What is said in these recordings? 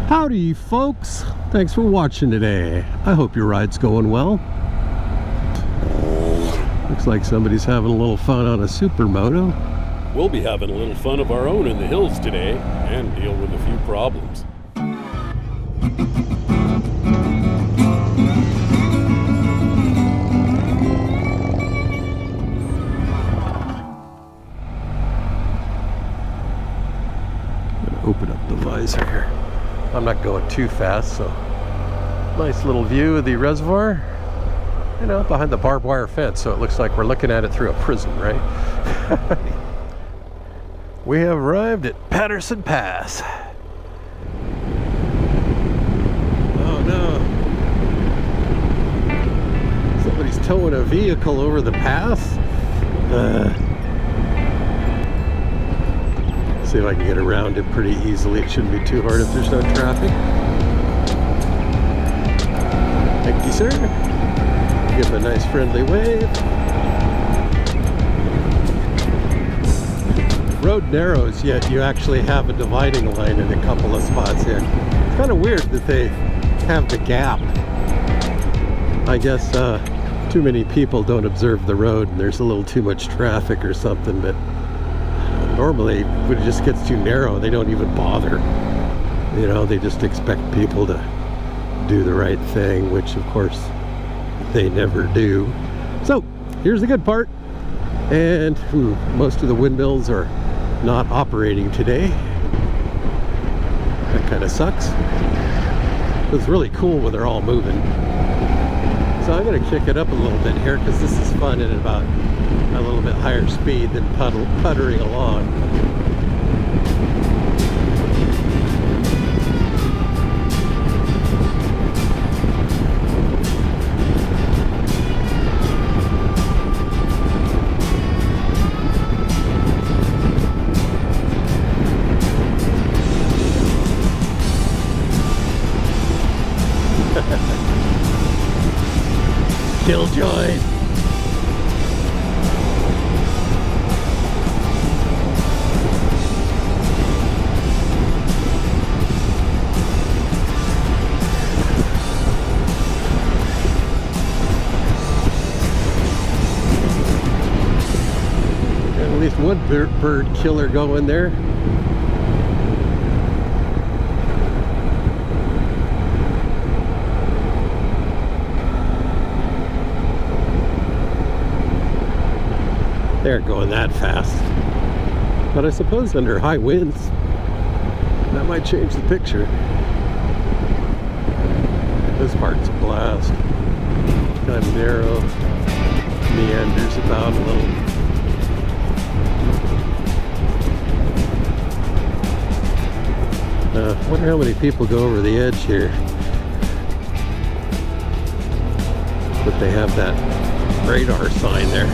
Howdy folks, thanks for watching today. I hope your ride's going well. Looks like somebody's having a little fun on a supermoto. We'll be having a little fun of our own in the hills today and deal with a few problems. Open up the visor here. I'm not going too fast, so nice little view of the reservoir, you know, behind the barbed wire fence, so it looks like we're looking at it through a prism, right? We have arrived at Patterson Pass. Oh no, somebody's towing a vehicle over the pass. See if I can get around it pretty easily. It shouldn't be too hard if there's no traffic. Thank you, sir. Give him a nice friendly wave. Road narrows, yet you actually have a dividing line in a couple of spots here. It's kind of weird that they have the gap. I guess too many people don't observe the road and there's a little too much traffic or something, but normally when it just gets too narrow, they don't even bother. You know, they just expect people to do the right thing, which of course they never do. So here's the good part. And most of the windmills are not operating today. That kind of sucks. It's really cool when they're all moving. So I'm going to kick it up a little bit here because this is fun at about a little bit higher speed than puttering along. Killjoy. At least one bird killer going there. They aren't going that fast, but I suppose under high winds that might change the picture. This part's a blast. Kind of narrow, meanders about a little. Wonder how many people go over the edge here, but they have that radar sign there.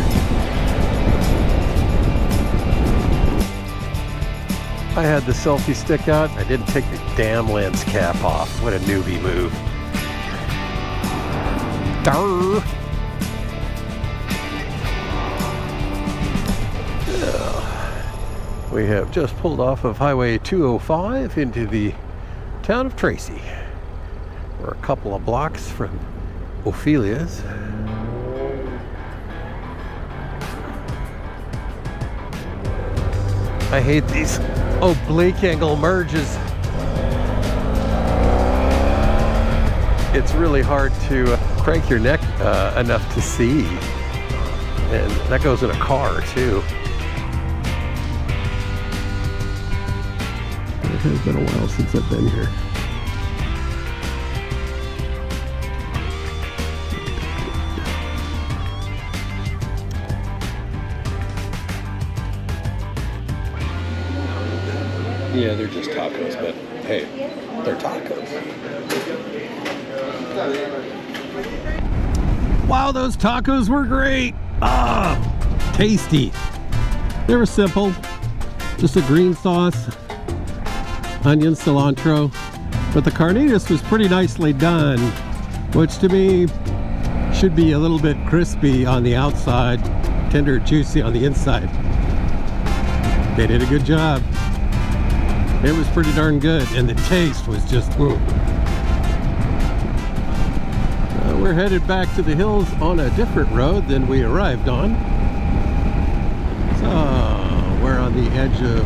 I had the selfie stick out. I didn't take the damn lens cap off. What a newbie move. Darr. We have just pulled off of Highway 205 into the town of Tracy. We're a couple of blocks from Ophelia's. I hate these oblique angle merges. It's really hard to crank your neck enough to see. And that goes in a car too. It has been a while since I've been here. Yeah, they're just tacos, but hey, they're tacos. Wow, those tacos were great. Ah, tasty. They were simple. Just a green sauce, onion, cilantro. But the carnitas was pretty nicely done, which to me should be a little bit crispy on the outside, tender, juicy on the inside. They did a good job. It was pretty darn good, and the taste was just, we're headed back to the hills on a different road than we arrived on. So, we're on the edge of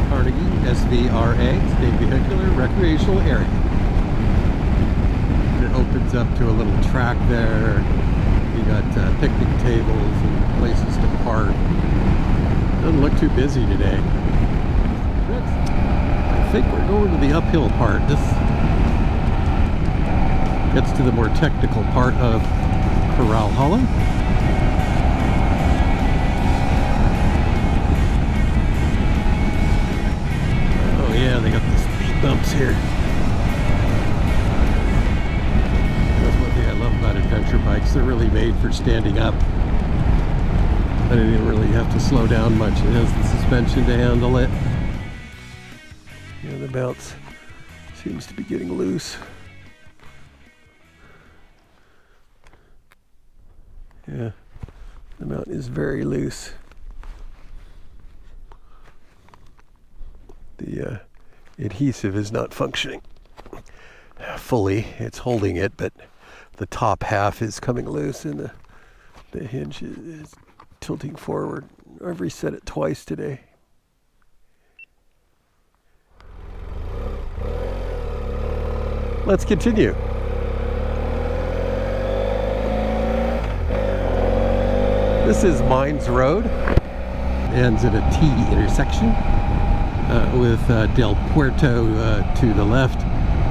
Carnegie, SVRA, State Vehicular Recreational Area. And it opens up to a little track there. You got picnic tables and places to park. Doesn't look too busy today. I think we're going to the uphill part. This gets to the more technical part of Corral Hollow. Oh yeah, they got the speed bumps here. That's one thing I love about adventure bikes. They're really made for standing up. I didn't really have to slow down much. It has the suspension to handle it. Yeah, the bounce seems to be getting loose. Yeah, the mount is very loose. The adhesive is not functioning fully. It's holding it, but the top half is coming loose and the hinge is tilting forward. I've reset it twice today. Let's continue. This is Mines Road. Ends at a T intersection with Del Puerto to the left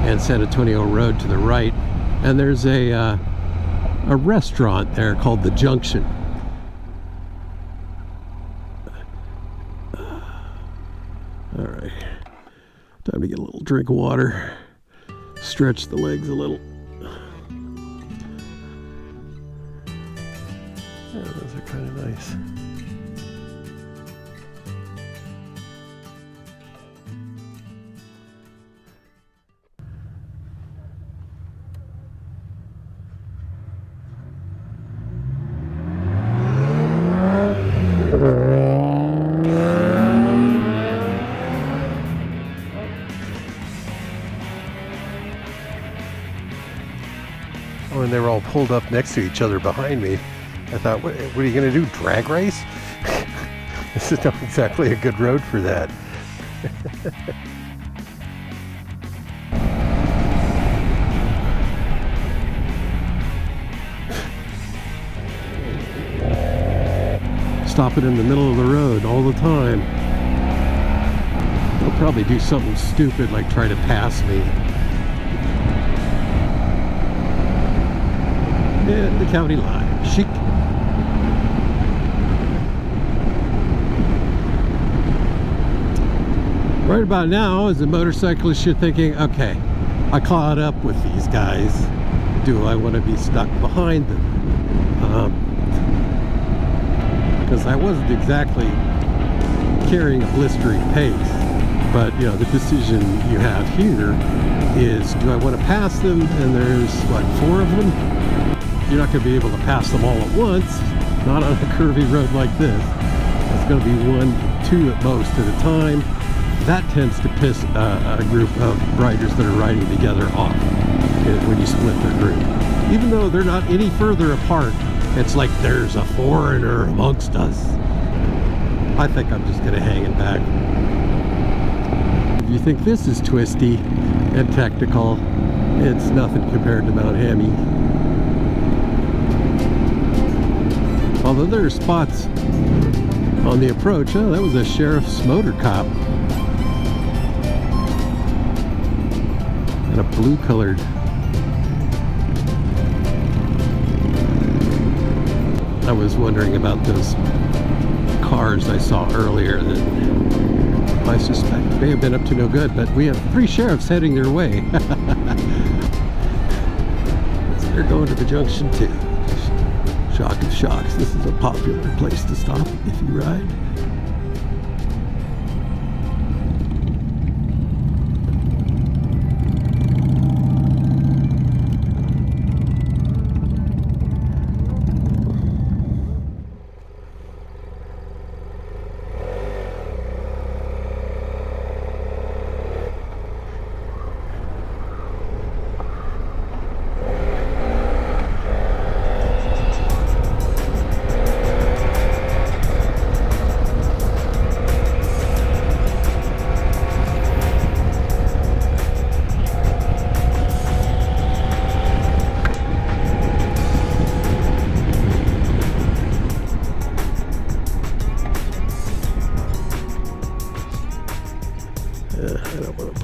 and San Antonio Road to the right. And there's a restaurant there called the Junction. All right, time to get a little drink of water, stretch the legs a little. Yeah, those are kind of nice. Oh, and they were all pulled up next to each other behind me. I thought, what are you going to do, drag race? This is not exactly a good road for that. Stopping in the middle of the road all the time. They'll probably do something stupid like try to pass me. And the county line. Chic. Right about now, as a motorcyclist, you're thinking, okay, I caught up with these guys. Do I want to be stuck behind them? Because I wasn't exactly carrying a blistering pace. But, you know, the decision you have here is, do I want to pass them? And there's, what, 4 of them? You're not going to be able to pass them all at once. Not on a curvy road like this. It's going to be 1, 2 at most at a time. That tends to piss a group of riders that are riding together off when you split their group. Even though they're not any further apart, it's like there's a foreigner amongst us. I think I'm just going to hang it back. If you think this is twisty and technical, it's nothing compared to Mount Hemi. Although there are spots on the approach. Oh, that was a sheriff's motor cop. And a blue colored. I was wondering about those cars I saw earlier that I suspect may have been up to no good, but we have 3 sheriffs heading their way. So they're going to the Junction too. Shock of shocks, this is a popular place to stop if you ride.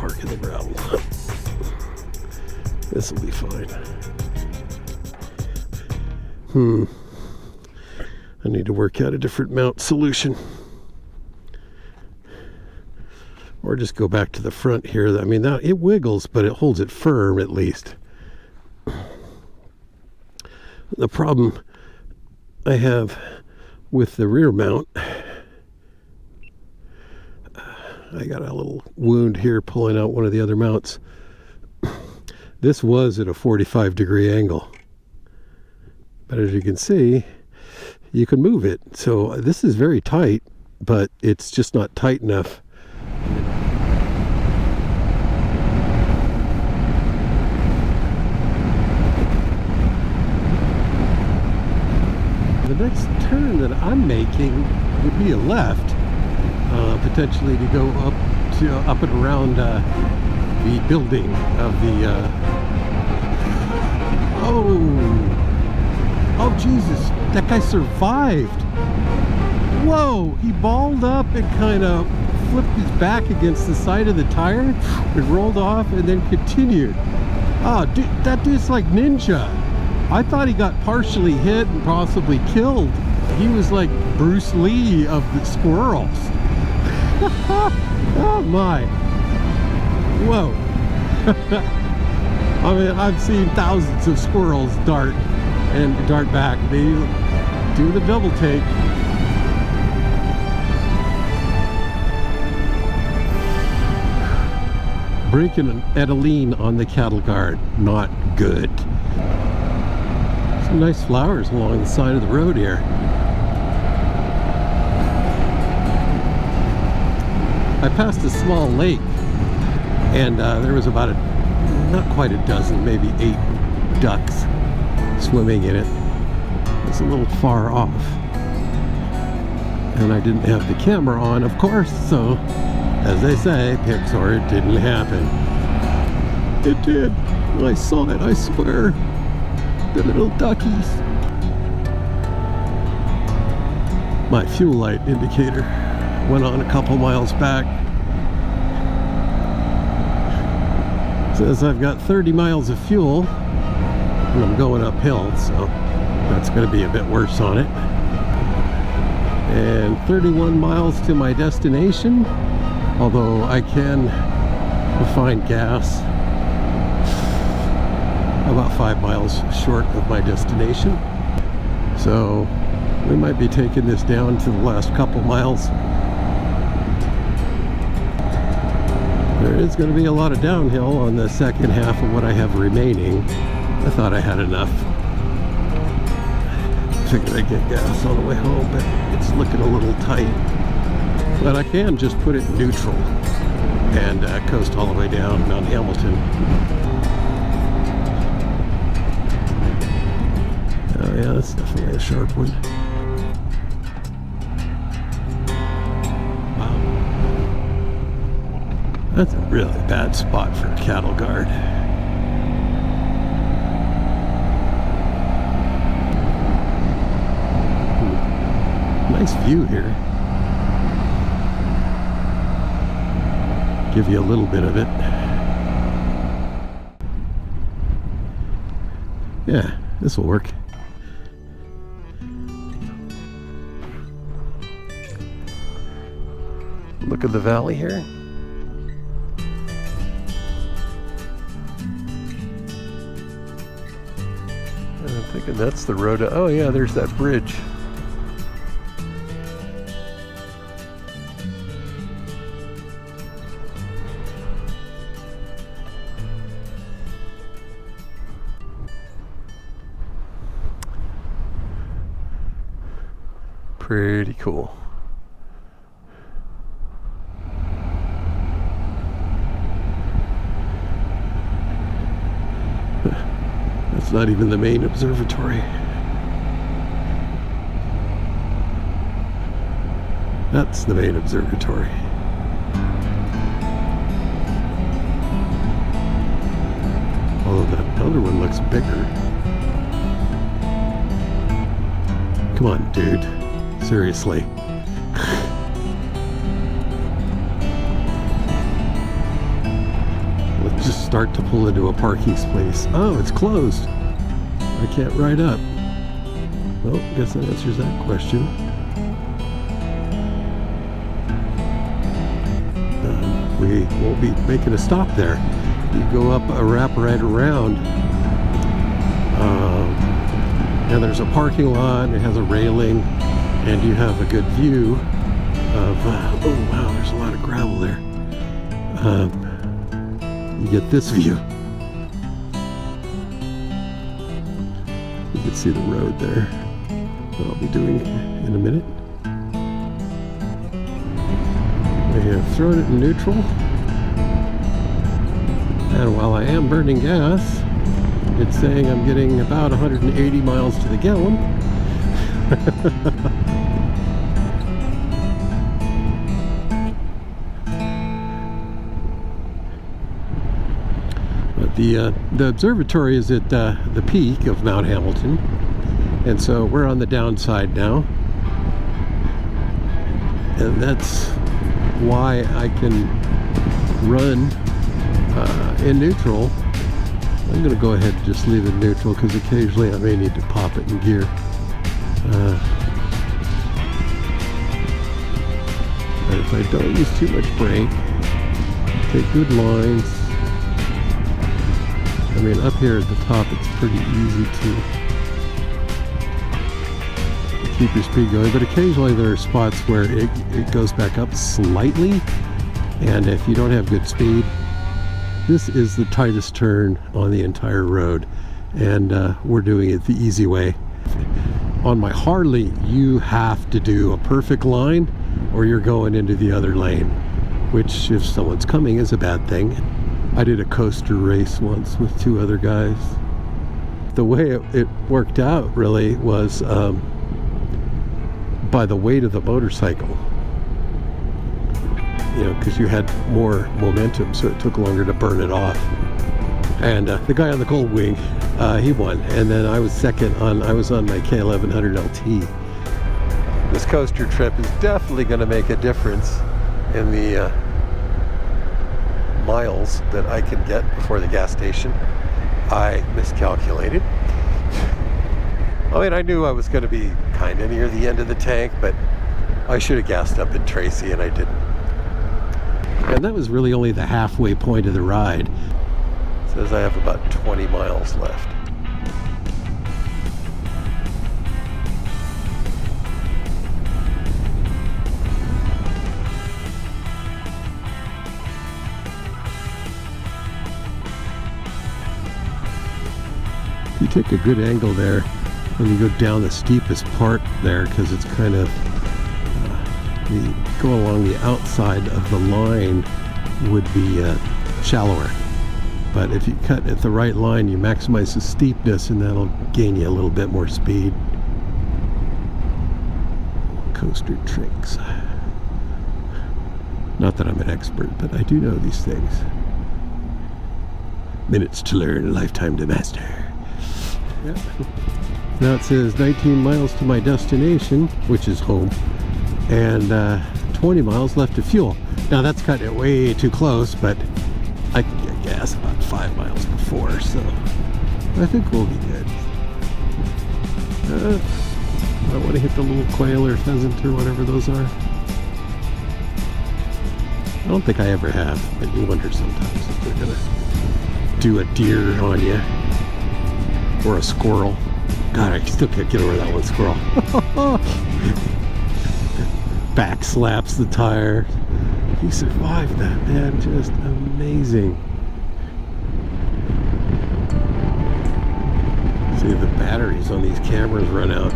park in the gravel. This will be fine. I need to work out a different mount solution. Or just go back to the front here. I mean, it wiggles, but it holds it firm at least. The problem I have with the rear mount, I got a little wound here pulling out one of the other mounts. This was at a 45-degree angle. But as you can see, you can move it. So this is very tight, but it's just not tight enough. The next turn that I'm making would be a left, potentially to go up and around the building of the. Oh Jesus! That guy survived. Whoa! He balled up and kind of flipped his back against the side of the tire and rolled off, and then continued. Oh, dude, that dude's like ninja. I thought he got partially hit and possibly killed. He was like Bruce Lee of the squirrels. Oh my. Whoa. I mean, I've seen thousands of squirrels dart back. They do the double take. Breaking an Etaline on the cattle guard, not good. Some nice flowers along the side of the road here. I passed a small lake, and there was about not quite a dozen, maybe 8 ducks swimming in it. It's a little far off, and I didn't have the camera on, of course, so as they say, Pixar, it didn't happen. It did. I saw it, I swear. The little duckies. My fuel light indicator went on a couple miles back. Says I've got 30 miles of fuel, and I'm going uphill, so that's going to be a bit worse on it. And 31 miles to my destination, although I can find gas about 5 miles short of my destination. So we might be taking this down to the last couple miles. There is going to be a lot of downhill on the second half of what I have remaining. I thought I had enough. Figured I'd get gas on the way home, but it's looking a little tight. But I can just put it in neutral and coast all the way down Mount Hamilton. Oh yeah, that's definitely a sharp one. Wow. That's a really bad spot for a cattle guard. Nice view here. Give you a little bit of it. Yeah, this will work. Look at the valley here. And I'm thinking that's the road. Oh yeah, there's that bridge. Pretty cool. That's not even the main observatory. That's the main observatory. Although that other one looks bigger. Come on, dude. Seriously. just start to pull into a parking space. Oh, it's closed. I can't ride up. Well, I guess that answers that question. We won't be making a stop there. You go up a wrap right around, and there's a parking lot. It has a railing, and you have a good view of, oh wow, there's a lot of gravel there. You get this view. You can see the road there, what I'll be doing in a minute. I have thrown it in neutral, and while I am burning gas, it's saying I'm getting about 180 miles to the gallon. But the observatory is at the peak of Mount Hamilton, and so we're on the downside now, and that's why I can run in neutral. I'm going to go ahead and just leave it neutral because occasionally I may need to pop it in gear. But if I don't use too much brake, take good lines. I mean, up here at the top it's pretty easy to keep your speed going, but occasionally there are spots where it goes back up slightly, and if you don't have good speed, this is the tightest turn on the entire road, and we're doing it the easy way. On my Harley, you have to do a perfect line or you're going into the other lane, which if someone's coming is a bad thing. I did a coaster race once with 2 other guys. The way it worked out really was by the weight of the motorcycle, you know, because you had more momentum, so it took longer to burn it off. And the guy on the Gold Wing, he won, and then I was second I was on my K1100 LT. This coaster trip is definitely going to make a difference in the miles that I can get before the gas station. I miscalculated. I mean, I knew I was going to be kind of near the end of the tank, but I should have gassed up in Tracy, and I didn't. And that was really only the halfway point of the ride. It says I have about 20 miles left. If you take a good angle there, when you go down the steepest part there, because it's kind of, you go along the outside of the line would be shallower. But if you cut at the right line, you maximize the steepness, and that'll gain you a little bit more speed. Coaster tricks. Not that I'm an expert, but I do know these things. Minutes to learn, a lifetime to master. Yep. Now it says 19 miles to my destination, which is home, and 20 miles left to fuel. Now that's cutting it way too close, but I can get gas about 5 miles before, so I think we'll be good. I want to hit the little quail or pheasant or whatever those are. I don't think I ever have, but you wonder sometimes if they're gonna do a deer on you or a squirrel. God, I still can't get over that one squirrel. Back slaps the tire. He survived that, man. Just amazing. See, the batteries on these cameras run out.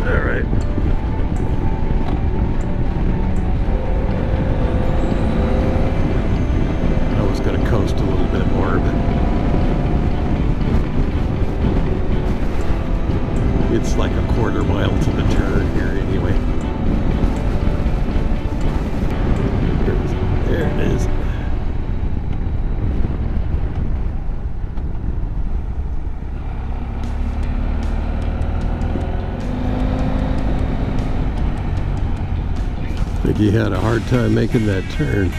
All right. I was going to coast a little bit more, but it's like a quarter mile to the turn here anyway. There it is. I think he had a hard time making that turn.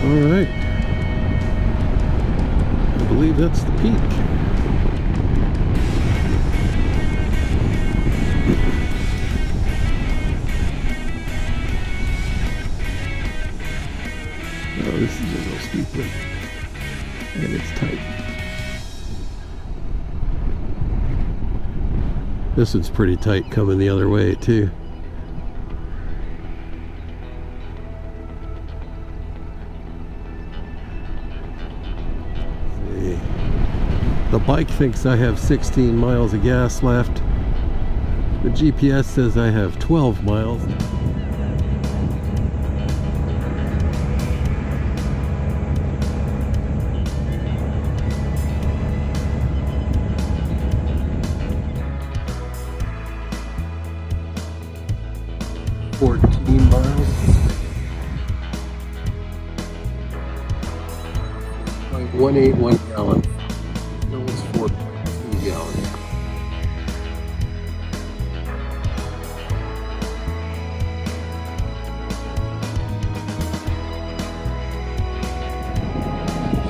All right. I believe that's the peak. Oh, this is a real steep one. And it's tight. This one's pretty tight coming the other way too. See. The bike thinks I have 16 miles of gas left. The GPS says I have 12 miles. Like 181 gallons. That was 4.2 gallons.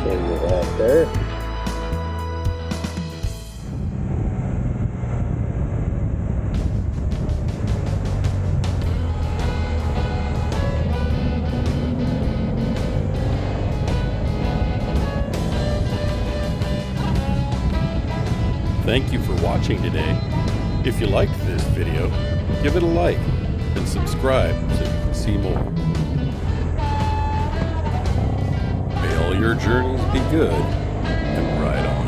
Show you that there. Thank you for watching today. If you liked this video, give it a like and subscribe so you can see more. May all your journeys be good and ride on.